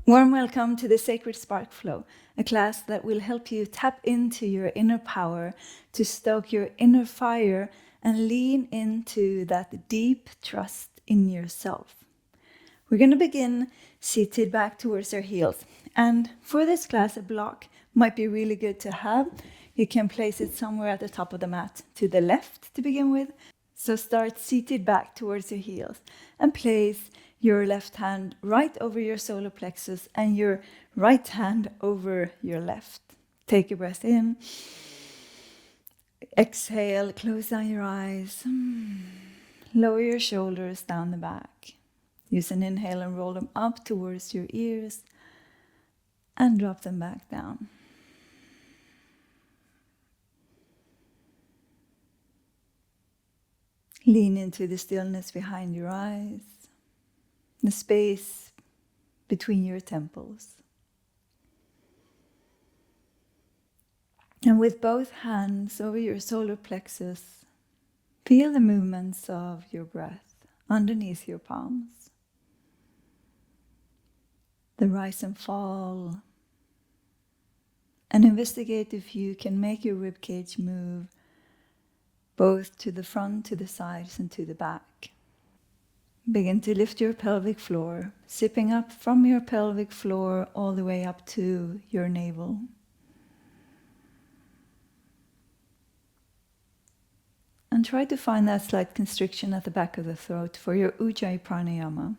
Warm welcome to the Sacred Spark Flow, a class that will help you tap into your inner power, to stoke your inner fire and lean into that deep trust in yourself. We're going to begin seated back towards our heels. And for this class, a block might be really good to have. You can place it somewhere at the top of the mat to the left to begin with. So start seated back towards your heels and place your left hand right over your solar plexus and your right hand over your left. Take a breath in. Exhale, close down your eyes. Lower your shoulders down the back. Use an inhale and roll them up towards your ears and drop them back down. Lean into the stillness behind your eyes, the space between your temples. And with both hands over your solar plexus, feel the movements of your breath underneath your palms. The rise and fall. And investigate if you can make your ribcage move both to the front, to the sides, and to the back. Begin to lift your pelvic floor, zipping up from your pelvic floor all the way up to your navel. And try to find that slight constriction at the back of the throat for your Ujjayi Pranayama.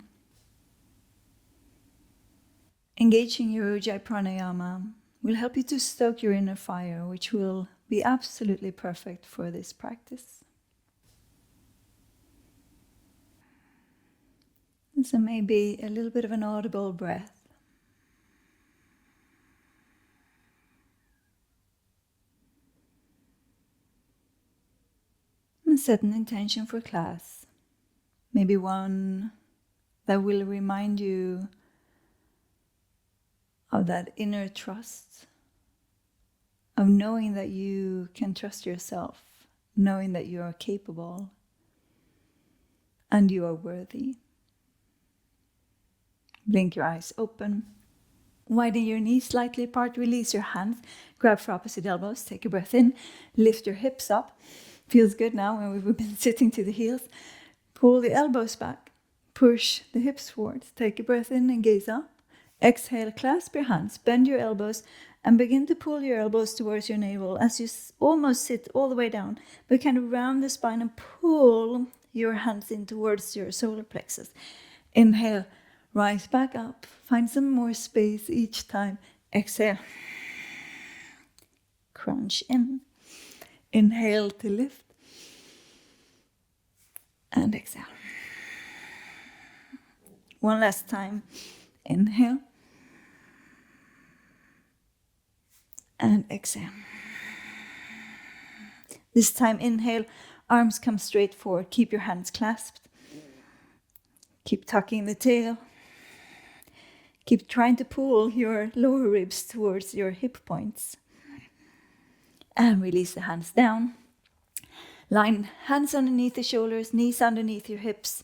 Engaging your Ujjayi Pranayama will help you to stoke your inner fire, which will be absolutely perfect for this practice. And so maybe a little bit of an audible breath. And set an intention for class. Maybe one that will remind you of that inner trust, of knowing that you can trust yourself, knowing that you are capable and you are worthy. Blink your eyes open. Widen your knees slightly apart. Release your hands. Grab for opposite elbows. Take a breath in. Lift your hips up. Feels good now when we've been sitting to the heels. Pull the elbows back. Push the hips forward. Take a breath in and gaze up. Exhale, clasp your hands. Bend your elbows and begin to pull your elbows towards your navel as you almost sit all the way down. But kind of round the spine and pull your hands in towards your solar plexus. Inhale. Rise back up. Find some more space each time. Exhale. Crunch in. Inhale to lift. And exhale. One last time. Inhale. And exhale. This time inhale. Arms come straight forward. Keep your hands clasped. Keep tucking the tail. Keep trying to pull your lower ribs towards your hip points. And release the hands down. Line hands underneath the shoulders, knees underneath your hips.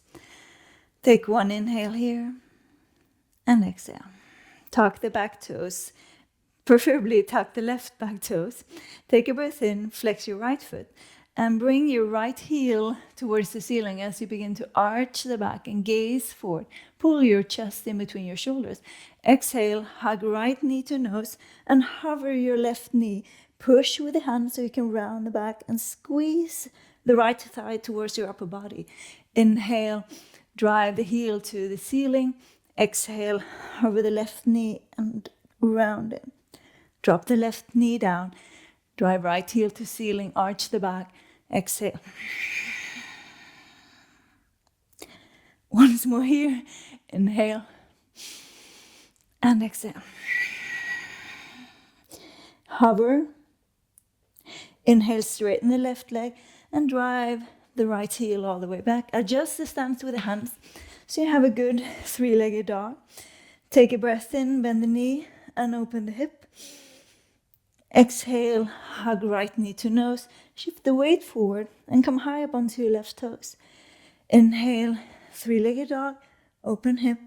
Take one inhale here. And exhale. Tuck the back toes. Preferably tuck the left back toes. Take a breath in, flex your right foot. And bring your right heel towards the ceiling as you begin to arch the back and gaze forward. Pull your chest in between your shoulders. Exhale, hug right knee to nose and hover your left knee. Push with the hand so you can round the back and squeeze the right thigh towards your upper body. Inhale, drive the heel to the ceiling. Exhale, hover the left knee and round it. Drop the left knee down. Drive right heel to ceiling, arch the back. Exhale. Once more here. Inhale. And exhale. Hover. Inhale, straighten the left leg and drive the right heel all the way back. Adjust the stance with the hands so you have a good three-legged dog. Take a breath in, bend the knee and open the hip. Exhale, hug right knee to nose. Shift the weight forward and come high up onto your left toes. Inhale, three-legged dog, open hip.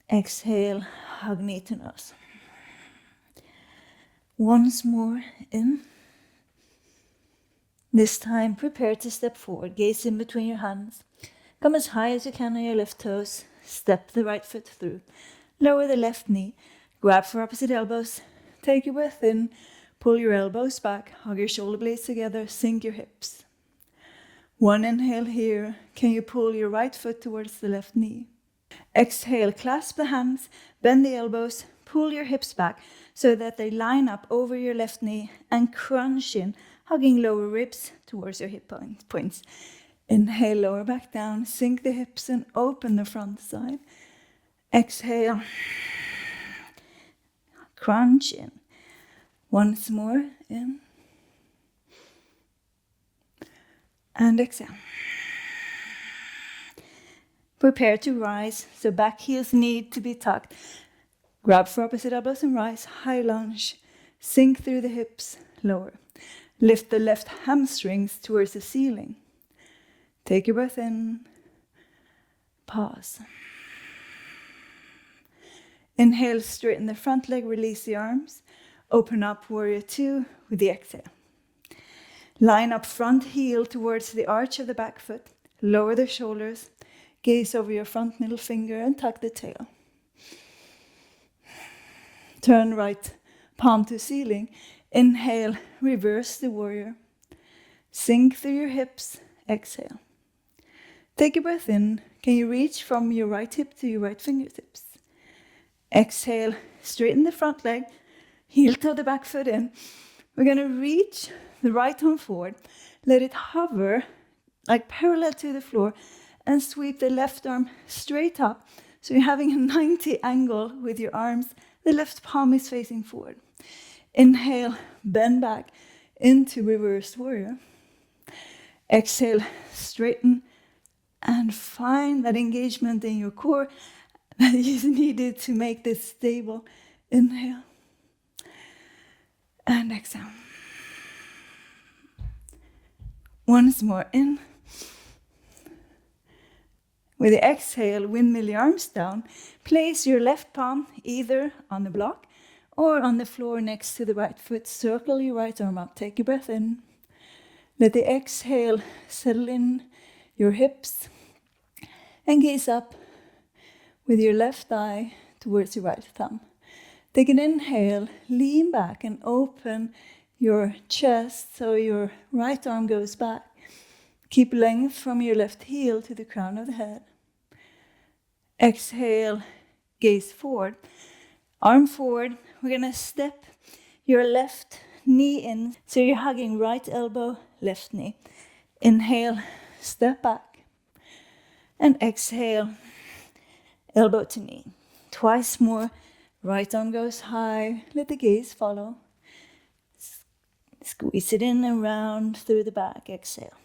Exhale, hug knee to nose. Once more in. This time, prepare to step forward. Gaze in between your hands. Come as high as you can on your left toes. Step the right foot through. Lower the left knee. Grab for opposite elbows. Take your breath in. Pull your elbows back. Hug your shoulder blades together. Sink your hips. One inhale here. Can you pull your right foot towards the left knee? Exhale, clasp the hands, bend the elbows, pull your hips back so that they line up over your left knee and crunch in, hugging lower ribs towards your hip points. Inhale, lower back down, sink the hips and open the front side. Exhale, crunch in. Once more, in. And exhale. Prepare to rise, so back heels need to be tucked. Grab for opposite elbows and rise, high lunge. Sink through the hips, lower. Lift the left hamstrings towards the ceiling. Take your breath in. Pause. Inhale, straighten the front leg, release the arms. Open up warrior two with the exhale. Line up front heel towards the arch of the back foot. Lower the shoulders. Gaze over your front middle finger and tuck the tail. Turn right palm to ceiling. Inhale, reverse the warrior. Sink through your hips. Exhale. Take a breath in. Can you reach from your right hip to your right fingertips? Exhale, straighten the front leg. Heel toe the back foot in. We're going to reach the right arm forward. Let it hover like parallel to the floor. And sweep the left arm straight up. So you're having a 90 angle with your arms. The left palm is facing forward. Inhale, bend back into reversed warrior. Exhale, straighten and find that engagement in your core that is needed to make this stable. Inhale and exhale. Once more in. With the exhale, windmill your arms down. Place your left palm either on the block or on the floor next to the right foot. Circle your right arm up. Take a breath in. Let the exhale settle in your hips. And gaze up with your left eye towards your right thumb. Take an inhale, lean back and open your chest so your right arm goes back. Keep length from your left heel to the crown of the head. Exhale, gaze forward. Arm forward. We're going to step your left knee in. So you're hugging right elbow, left knee. Inhale, step back. And exhale, elbow to knee. Twice more. Right arm goes high. Let the gaze follow. Squeeze it in and round through the back. Exhale.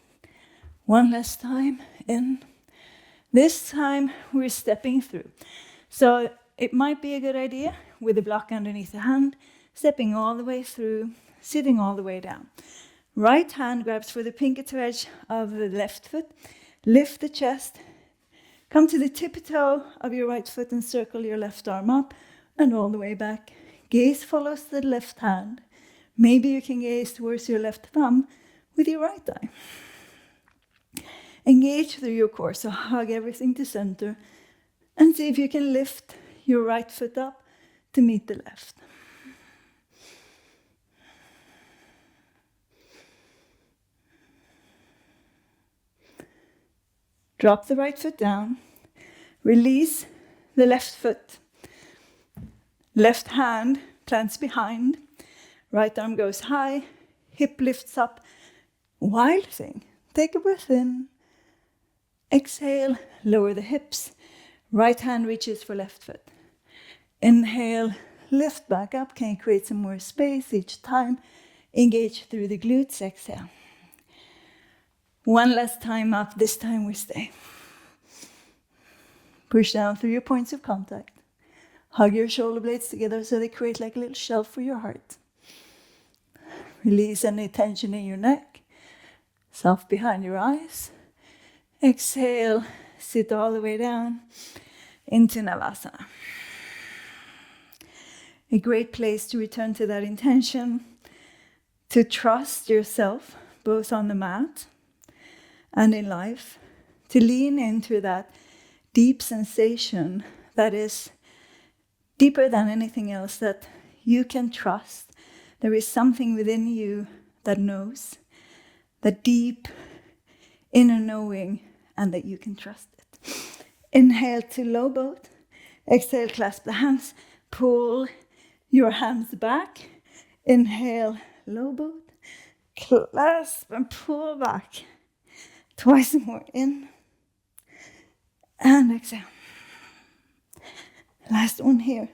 One last time. In. This time we're stepping through. So it might be a good idea with a block underneath the hand, stepping all the way through, sitting all the way down. Right hand grabs for the pinky toe edge of the left foot. Lift the chest. Come to the tippy toe of your right foot and circle your left arm up and all the way back. Gaze follows the left hand. Maybe you can gaze towards your left thumb with your right eye. Engage through your core, so hug everything to center and see if you can lift your right foot up to meet the left. Drop the right foot down. Release the left foot. Left hand plants behind. Right arm goes high. Hip lifts up. Wild thing. Take a breath in. Exhale, lower the hips. Right hand reaches for left foot. Inhale, lift back up. Can you create some more space each time? Engage through the glutes. Exhale. One last time up. This time we stay. Push down through your points of contact. Hug your shoulder blades together so they create like a little shelf for your heart. Release any tension in your neck. Soft behind your eyes. Exhale, sit all the way down into Navasana. A great place to return to that intention, to trust yourself, both on the mat and in life, to lean into that deep sensation that is deeper than anything else, that you can trust. There is something within you that knows, that deep inner knowing, and that you can trust it. Inhale to low boat. Exhale, clasp the hands. Pull your hands back. Inhale, low boat. Clasp and pull back. Twice more in. And exhale. Last one here.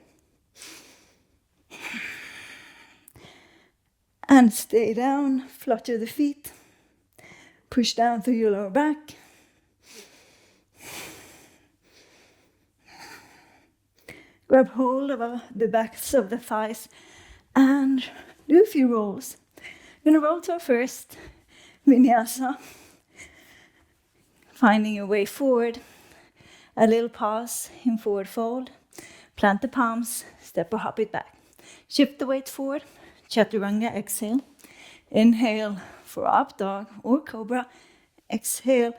And stay down. Flutter the feet. Push down through your lower back. Grab hold of the backs of the thighs and do a few rolls. We're going to roll to our first vinyasa. Finding your way forward. A little pause in forward fold. Plant the palms, step or hop it back. Shift the weight forward. Chaturanga, exhale. Inhale for up dog or cobra. Exhale.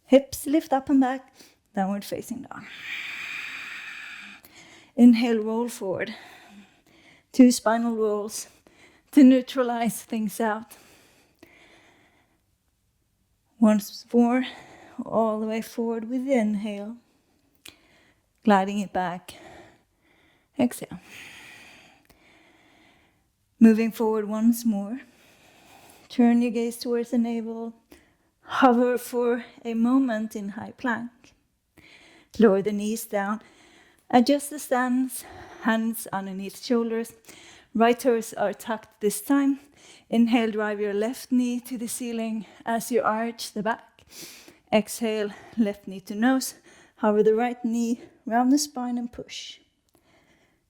Hips lift up and back. Downward facing dog. Inhale, roll forward. 2 spinal rolls to neutralize things out. Once more, all the way forward with the inhale. Gliding it back. Exhale. Moving forward once more. Turn your gaze towards the navel. Hover for a moment in high plank. Lower the knees down. Adjust the stance. Hands underneath shoulders. Right toes are tucked this time. Inhale, drive your left knee to the ceiling as you arch the back. Exhale, left knee to nose. Hover the right knee round the spine and push.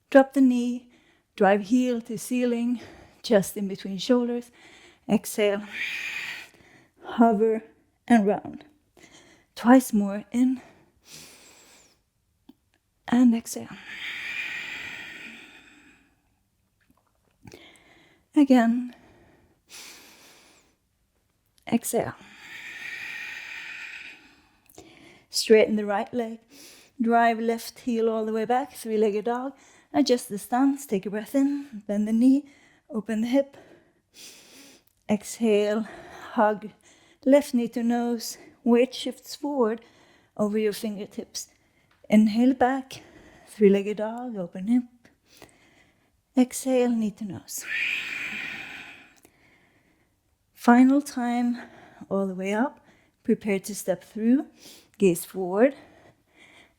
Drop the knee. Drive heel to ceiling, chest in between shoulders. Exhale, hover and round. Twice more in and exhale. Again. Exhale. Straighten the right leg. Drive left heel all the way back, 3-legged dog. Adjust the stance, take a breath in, bend the knee, open the hip. Exhale, hug left knee to nose, weight shifts forward over your fingertips. Inhale back, 3-legged dog, open hip. Exhale, knee to nose. Final time, all the way up. Prepare to step through, gaze forward.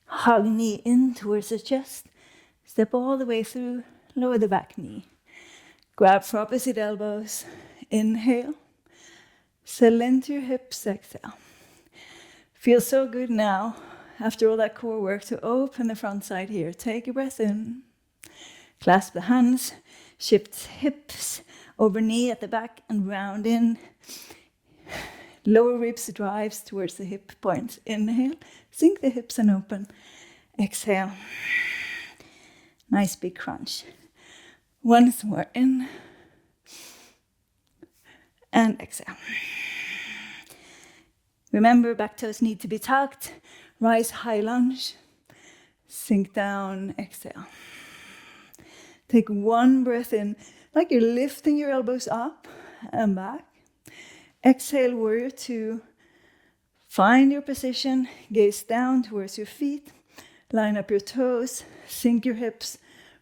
Hug knee in towards the chest. Step all the way through, lower the back knee. Grab for opposite elbows. Inhale. Settle into your hips, exhale. Feels so good now, after all that core work, to open the front side here. Take a breath in. Clasp the hands. Shift hips over knee at the back and round in. Lower ribs drives towards the hip points. Inhale. Sink the hips and open. Exhale. Nice big crunch. Once more in. And exhale. Remember, back toes need to be tucked. Rise, high lunge. Sink down, exhale. Take one breath in, like you're lifting your elbows up and back. Exhale, warrior 2. Find your position. Gaze down towards your feet. Line up your toes. Sink your hips.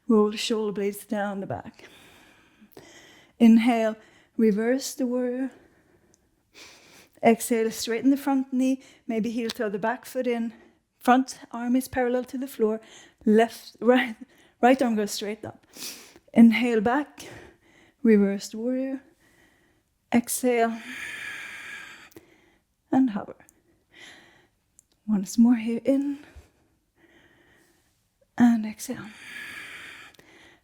Roll the shoulder blades down the back. Inhale, reverse the warrior. Exhale, straighten the front knee. Maybe heel toe the back foot in. Front arm is parallel to the floor. Right arm goes straight up. Inhale back. Reverse the warrior. Exhale. And hover. Once more here in. And exhale.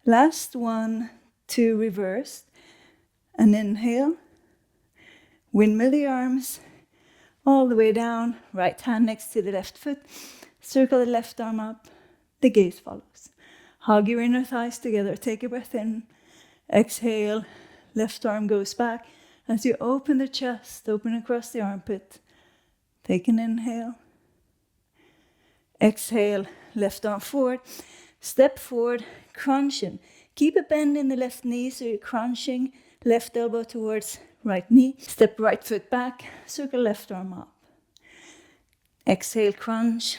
Last one, 2 reversed. And inhale. Windmill the arms. All the way down. Right hand next to the left foot. Circle the left arm up. The gaze follows. Hug your inner thighs together. Take a breath in. Exhale. Left arm goes back. As you open the chest, open across the armpit. Take an inhale. Exhale. Left arm forward. Step forward. Crunching. Keep a bend in the left knee so you're crunching. Left elbow towards right knee. Step right foot back. Circle left arm up. Exhale, crunch.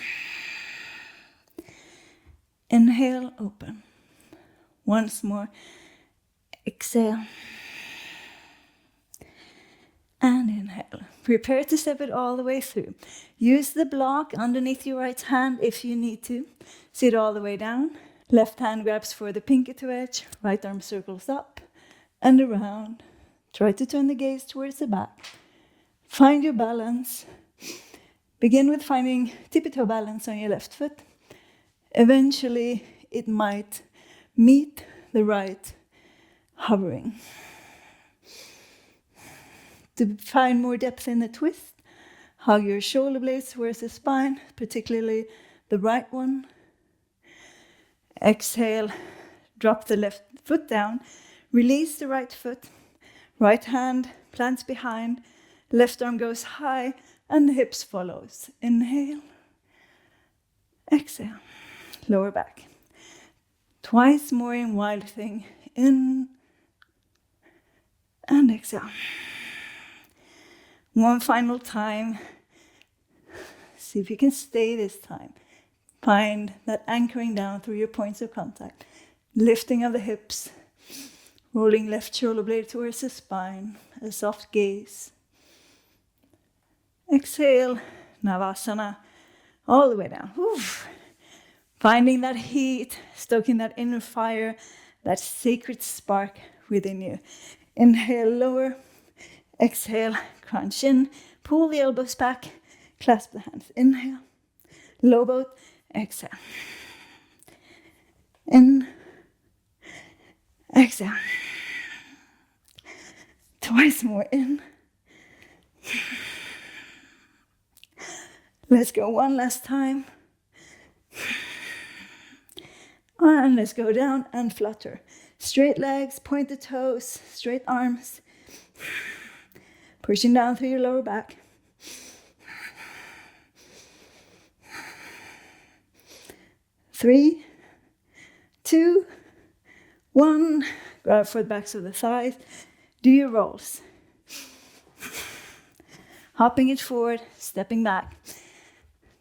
Inhale, open. Once more. Exhale. And inhale. Prepare to step it all the way through. Use the block underneath your right hand if you need to. Sit all the way down. Left hand grabs for the pinky toe edge. Right arm circles up and around. Try to turn the gaze towards the back. Find your balance. Begin with finding tippy-toe balance on your left foot. Eventually, it might meet the right, hovering. To find more depth in the twist, hug your shoulder blades towards the spine, particularly the right one. Exhale, drop the left foot down. Release the right foot. Right hand plants behind. Left arm goes high and the hips follows. Inhale. Exhale. Lower back. Twice more in wild thing. In and exhale. One final time. See if you can stay this time. Find that anchoring down through your points of contact. Lifting of the hips. Rolling left shoulder blade towards the spine. A soft gaze. Exhale. Navasana. All the way down. Oof. Finding that heat. Stoking that inner fire. That sacred spark within you. Inhale, lower. Exhale, crunch in. Pull the elbows back. Clasp the hands. Inhale. Low boat. Exhale. In. Exhale. Twice more. In. Let's go one last time. And let's go down and flutter. Straight legs, pointed toes, straight arms. Pushing down through your lower back. Three, two, one. Grab for the backs of the thighs. Do your rolls. Hopping it forward, stepping back.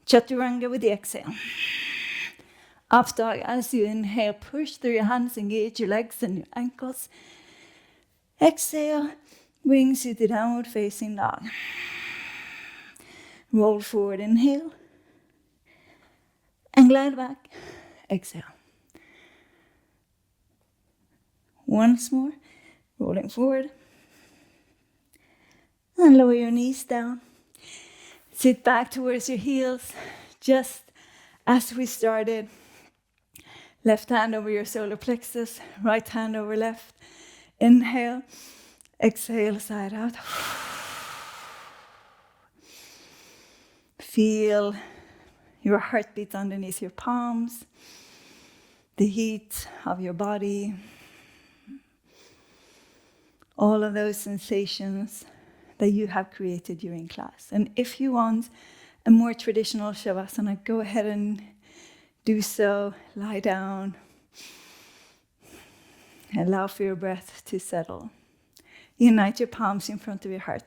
Chaturanga with the exhale. Up dog as you inhale, push through your hands, engage your legs and your ankles. Exhale, brings you to downward facing dog. Roll forward, inhale. And glide back, exhale. Once more, rolling forward. And lower your knees down. Sit back towards your heels, just as we started. Left hand over your solar plexus, right hand over left. Inhale, exhale, side out. Feel your heartbeat underneath your palms, the heat of your body, all of those sensations that you have created during class. And if you want a more traditional Shavasana, go ahead and do so. Lie down. Allow for your breath to settle. Unite your palms in front of your heart.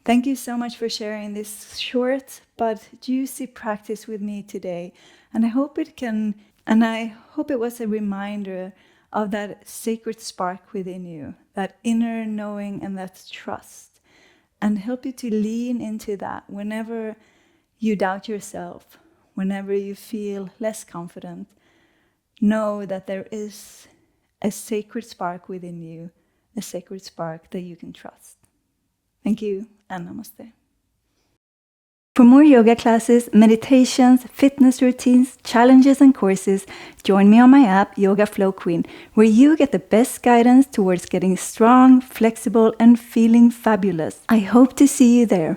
Thank you so much for sharing this short but juicy practice with me today. And I hope it was a reminder of that sacred spark within you, that inner knowing and that trust, and help you to lean into that whenever you doubt yourself, whenever you feel less confident. Know that there is a sacred spark within you, a sacred spark that you can trust. Thank you and namaste. For more yoga classes, meditations, fitness routines, challenges and courses, join me on my app Yoga Flow Queen, where you get the best guidance towards getting strong, flexible and feeling fabulous. I hope to see you there.